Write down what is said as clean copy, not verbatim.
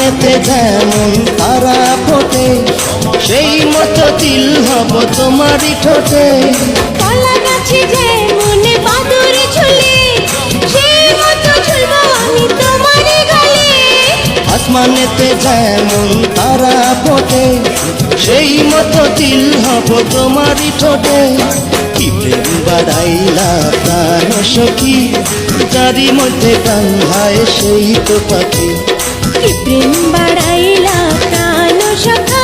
আসমানেতে যেমন তারা ফোটে সেই মতো তিল হব তোমারই ঠোঁটে। কলা গাছে যেমন বাদুর ঝুলে সেই মতো ঝুলবো আমি তোমারই গালে। আসমানেতে যেমন তারা ফোটে সেই মতো তিল হব তোমারই ঠোঁটে। কি প্রেম বাড়াইলা প্রাণ সখী, যারি মধ্যে প্রাণ হায় সেই তো পাখি। কি প্রেম বাড়াইলা প্রাণ সখা,